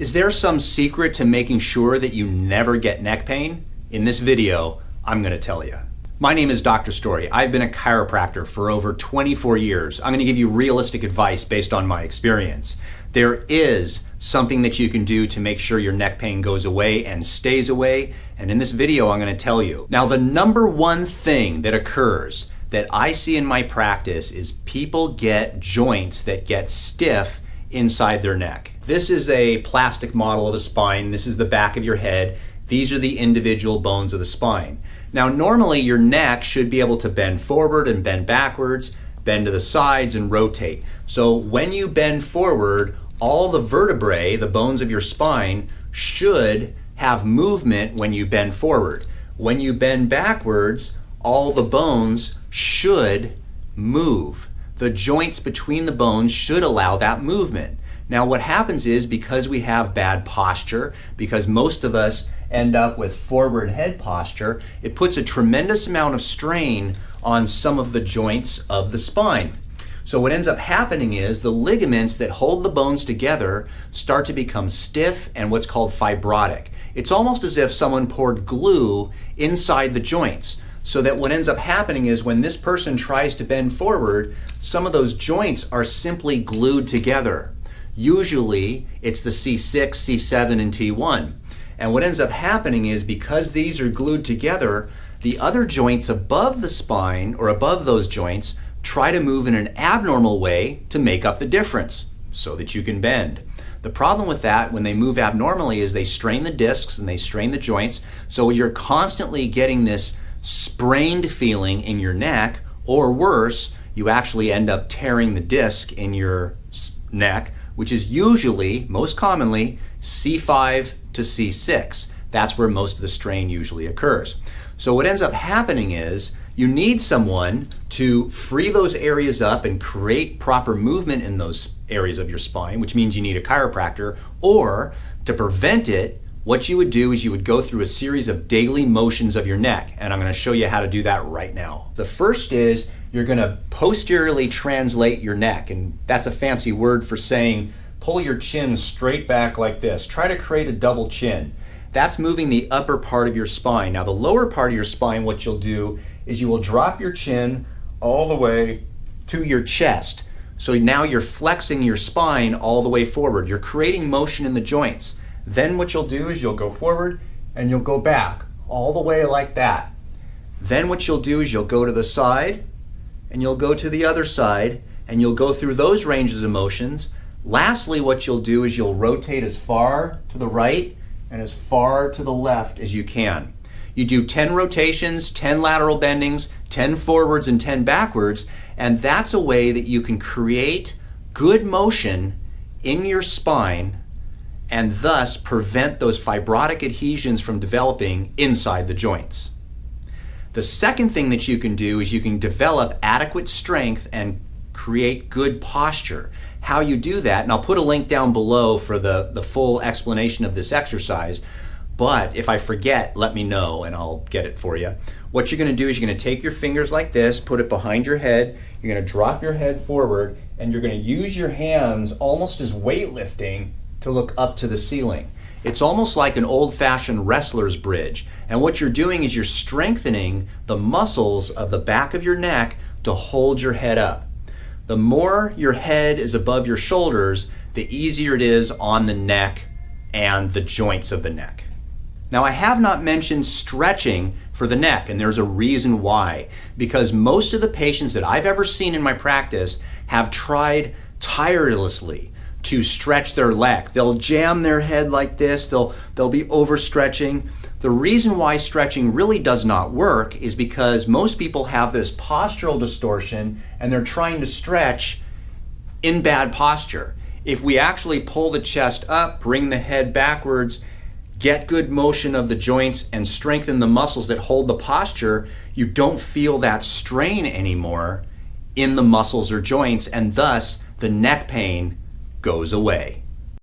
Is there some secret to making sure that you never get neck pain? In this video, I'm going to tell you. My name is Dr. Story. I've been a chiropractor for over 24 years. I'm going to give you realistic advice based on my experience. There is something that you can do to make sure your neck pain goes away and stays away, and in this video I'm going to tell you. Now, the number one thing that occurs that I see in my practice is people get joints that get stiff inside their neck. This is a plastic model of a spine. This is the back of your head. These are the individual bones of the spine. Now, normally your neck should be able to bend forward and bend backwards, bend to the sides and rotate. So when you bend forward, all the vertebrae, the bones of your spine, should have movement when you bend forward. When you bend backwards, all the bones should move. The joints between the bones should allow that movement. Now, what happens is, because we have bad posture, because most of us end up with forward head posture, it puts a tremendous amount of strain on some of the joints of the spine. So what ends up happening is the ligaments that hold the bones together start to become stiff and what's called fibrotic. It's almost as if someone poured glue inside the joints. So that what ends up happening is when this person tries to bend forward, some of those joints are simply glued together. Usually it's the C6, C7, and T1. And what ends up happening is, because these are glued together, the other joints above the spine or above those joints try to move in an abnormal way to make up the difference so that you can bend. The problem with that, when they move abnormally, is they strain the discs and they strain the joints. So you're constantly getting this sprained feeling in your neck, or worse, you actually end up tearing the disc in your neck, which is usually, most commonly, C5 to C6. That's where most of the strain usually occurs. So what ends up happening is you need someone to free those areas up and create proper movement in those areas of your spine, which means you need a chiropractor, or to prevent it, what you would do is you would go through a series of daily motions of your neck, and I'm going to show you how to do that right now. The first is you're going to posteriorly translate your neck, and that's a fancy word for saying pull your chin straight back like this. Try to create a double chin. That's moving the upper part of your spine. Now, the lower part of your spine, what you'll do is you will drop your chin all the way to your chest. So now you're flexing your spine all the way forward. You're creating motion in the joints. Then what you'll do is you'll go forward and you'll go back all the way like that. Then what you'll do is you'll go to the side and you'll go to the other side and you'll go through those ranges of motions. Lastly, what you'll do is you'll rotate as far to the right and as far to the left as you can. You do 10 rotations, 10 lateral bendings, 10 forwards and 10 backwards, and that's a way that you can create good motion in your spine and thus prevent those fibrotic adhesions from developing inside the joints. The second thing that you can do is you can develop adequate strength and create good posture. How you do that, and I'll put a link down below for the full explanation of this exercise, but if I forget, let me know and I'll get it for you. What you're going to do is you're going to take your fingers like this, put it behind your head, you're going to drop your head forward, and you're going to use your hands almost as weightlifting to look up to the ceiling. It's almost like an old-fashioned wrestler's bridge. And what you're doing is you're strengthening the muscles of the back of your neck to hold your head up. The more your head is above your shoulders, the easier it is on the neck and the joints of the neck. Now, I have not mentioned stretching for the neck, and there's a reason why. Because most of the patients that I've ever seen in my practice have tried tirelessly to stretch their neck. They'll jam their head like this, they'll be overstretching. The reason why stretching really does not work is because most people have this postural distortion and they're trying to stretch in bad posture. If we actually pull the chest up, bring the head backwards, get good motion of the joints and strengthen the muscles that hold the posture, you don't feel that strain anymore in the muscles or joints, and thus the neck pain goes away.